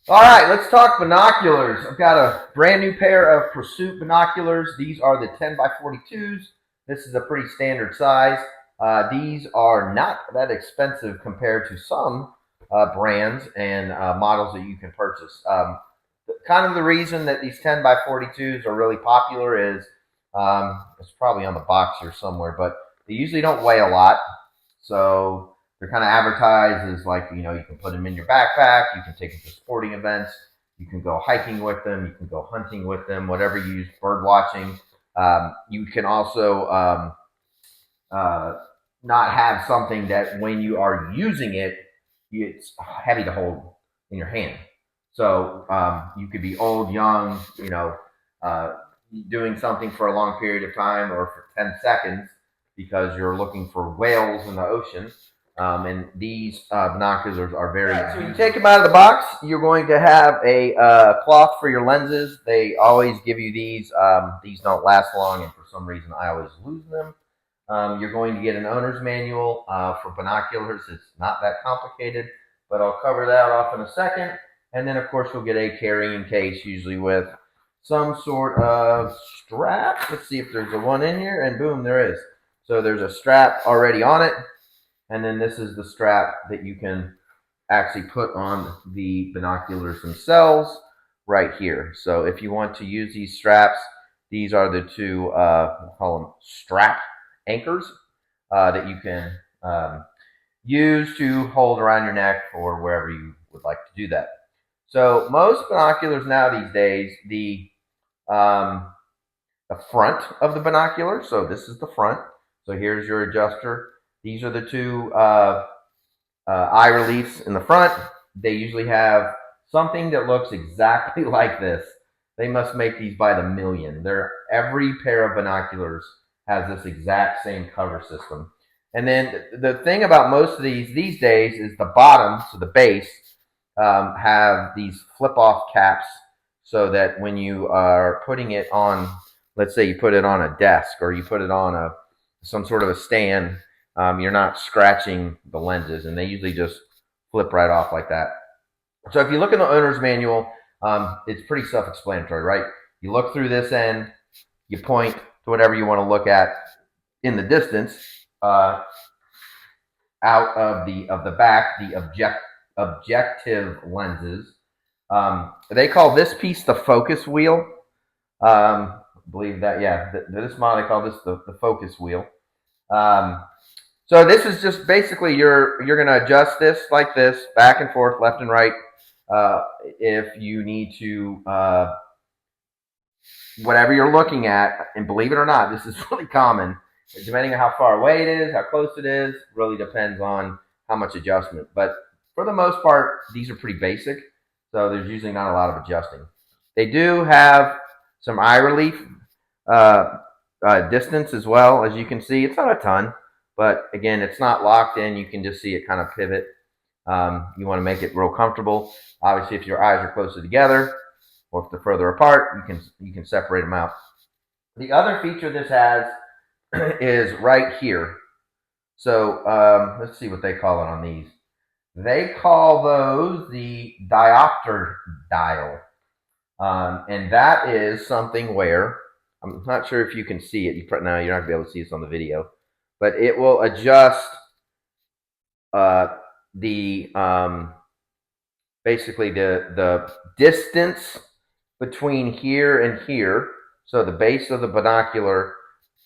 All right, let's talk binoculars. I've got a brand new pair of Pursuit binoculars. These are the 10 by 42s. This is a pretty standard size. These are not that expensive compared to some brands and models that you can purchase. Kind of the reason that these 10 by 42s are really popular is it's probably on the box here somewhere, but they usually don't weigh a lot. So they're kind of advertised as like, you can put them in your backpack, you can take them to sporting events, you can go hiking with them, you can go hunting with them, whatever you use, bird watching. You can also uh, not have something that when you are using it, it's heavy to hold in your hand. So you could be old, young, uh, doing something for a long period of time or for 10 seconds because you're looking for whales in the ocean. And these binoculars are very. Right, so you take them out of the box. You're going to have a cloth for your lenses. They always give you these. These don't last long, and for some reason, I always lose them. You're going to get an owner's manual for binoculars. It's not that complicated, but I'll cover that off in a second. And then, of course, you'll get a carrying case, usually with some sort of strap. Let's see if there's a one in here, and boom, there is. So there's a strap already on it, and then this is the strap that you can actually put on the binoculars themselves right here. So if you want to use these straps, these are the two, we'll call them strap anchors that you can use to hold around your neck or wherever you would like to do that. So most binoculars now these days, um, the front of the binocular. So this is the front. So here's your adjuster. These are the two eye reliefs in the front. They usually have something that looks exactly like this. They must make these by the million. Every pair of binoculars has this exact same cover system. And then the thing about most of these days is the bottom, so the base, have these flip-off caps so that when you are putting it on, let's say you put it on a desk or you put it on some sort of a stand, you're not scratching the lenses, and they usually just flip right off like that. So if you look in the owner's manual, it's pretty self-explanatory, right? You look through this end, you point to whatever you want to look at in the distance, out of the back, the objective lenses. They call this piece the focus wheel. I believe that, yeah, this model, they call this the focus wheel. So this is just basically you're going to adjust this like this, back and forth, left and right. If you need to, whatever you're looking at, and believe it or not, this is really common. Depending on how far away it is, how close it is, really depends on how much adjustment. But for the most part, these are pretty basic, so there's usually not a lot of adjusting. They do have some eye relief distance as well, as you can see. It's not a ton, but again, it's not locked in. You can just see it kind of pivot. You want to make it real comfortable. Obviously, if your eyes are closer together or if they're further apart, you can separate them out. The other feature this has is right here. So let's see what they call it on these. They call those the diopter dial. And that is something where, I'm not sure if you can see it. Now you're not going to be able to see this on the video. But it will adjust the basically the distance between here and here. So the base of the binocular,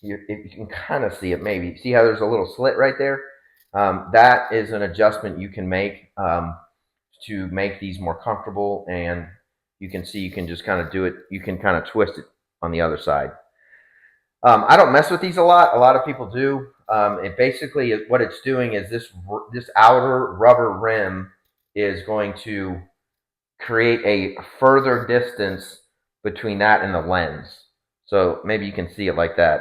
you can kind of see it maybe. See how there's a little slit right there? That is an adjustment you can make to make these more comfortable, and you can see you can just kind of do it. You can kind of twist it on the other side. I don't mess with these a lot. A lot of people do. It basically, what it's doing is this outer rubber rim is going to create a further distance between that and the lens. So maybe you can see it like that.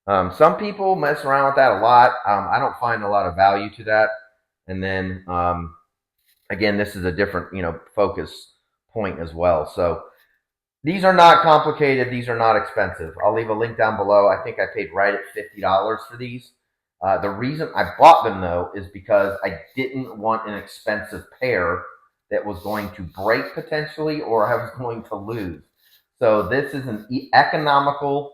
Some people mess around with that a lot. I don't find a lot of value to that. And then again, this is a different focus point as well. So these are not complicated. These are not expensive. I'll leave a link down below. I think I paid right at $50 for these. The reason I bought them, though, is because I didn't want an expensive pair that was going to break potentially or I was going to lose. So this is an economical.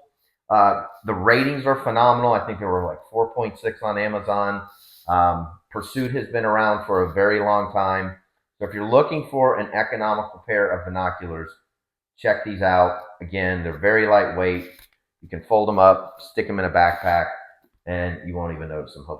The ratings are phenomenal. I think they were like 4.6 on Amazon. Pursuit has been around for a very long time. So if you're looking for an economical pair of binoculars, check these out. Again, they're very lightweight. You can fold them up, stick them in a backpack, and you won't even notice them. Hope that